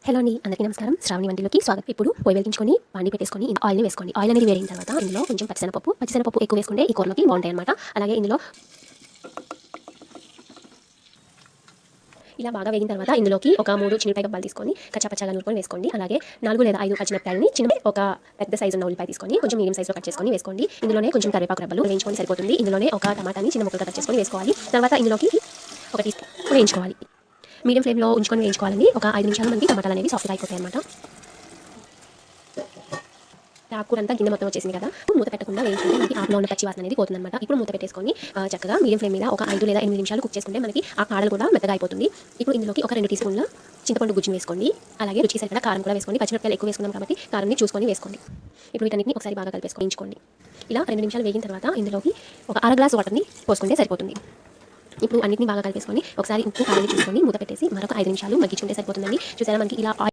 Hello అండి, అందరికీ నమస్కారం. శ్రావణి వంటిలోకి స్వాగతం. ఇప్పుడు పొయ్యి వెలిగించుకొని పాండి పెట్టేసుకొని ఆయిల్ని వేసుకోండి. ఆయిల్ అనేది వేడిన తర్వాత ఇందులో కొంచెం పచ్చిశనగపప్పు ఎక్కువ వేసుకుంటే ఈ కూరలోకి బాగుంటాయి అనమాట. అలాగే ఇందులో ఇలా బాగా వేగిన తర్వాత ఇందులోకి ఒక 3 చిన్నపాయ గబ్బాలు తీసుకొని కచ్చాపచ్చాగా నూరుకొని వేసుకోండి. అలాగే 4 లేదా 5 పచ్చిమిరపకాయలని ఒక పెద్ద సైజు ఉన్న ఉల్లిపాయ తీసుకొని కొంచెం మీడియం సైజులో కట్ చేసుకొని వేసుకోండి. ఇందులోనే కొంచెం కరివేపాకు రెబ్బలు వేయించుకొని సరిపోతుంది. ఇందులోనే ఒక టమాటాని చిన్న ముక్కలుగా కట్ చేసుకొని వేసుకోవాలి. తర్వాత ఇందులోకి ఒక టీ స్పూన్ వేయించుకోవాలి. మీడియం ఫ్లేమ్లో ఉంచుకొని వేయించుకోవాలండి. ఒక 5 నిమిషాలు మనకి టమాటాలు అనేవి సాఫ్ట్గా అయిపోతాయి అనమాట. ఆకుకూర అంతా గిన్నె మొత్తం వచ్చేసింది కదా, మూత పెట్టకుండా వేయించుకుంటే మనకి ఆకులో ఉన్న పచ్చి వాసన అనేది పోతుంది అనమాట. ఇప్పుడు మూత పెట్టేసుకొని చక్కగా మీడియం ఫ్లేమ్ మీద ఒక 5 లేదా 8 నిమిషాలు కుక్ చేసుకుంటే మనకి ఆ కాడలు కూడా మెత్తగా అయిపోతుంది. ఇప్పుడు ఇందులోకి ఒక 2 టీ స్పూన్ల చింతపండు గుజ్జు వేసుకోండి. అలాగే రుచికి సరిపడా కారం కూడా వేసుకోండి. పచ్చిమిరపకాయలు ఎక్కువ వేసుకున్నాం కాబట్టి కారంని చూసుకొని వేసుకోండి. ఇప్పుడు వీటన్నిటిని ఒకసారి బాగా కలిపేసుకోండి. ఇలా 2 నిమిషాలు వేగిన తర్వాత ఇందులోకి ఒక అర గ్లాస్ వాటర్ని పోసుకుంటే సరిపోతుంది. ఇప్పుడు అన్నిటిని బాగా కలిపేసుకొని ఒకసారి ఉప్పు కారాన్ని చూసుకొని మూత పెట్టేసి మరొక 5 నిమిషాలు మగ్గించుకుంటే సరిపోతుందండి. చూసారా, మనకి ఇలా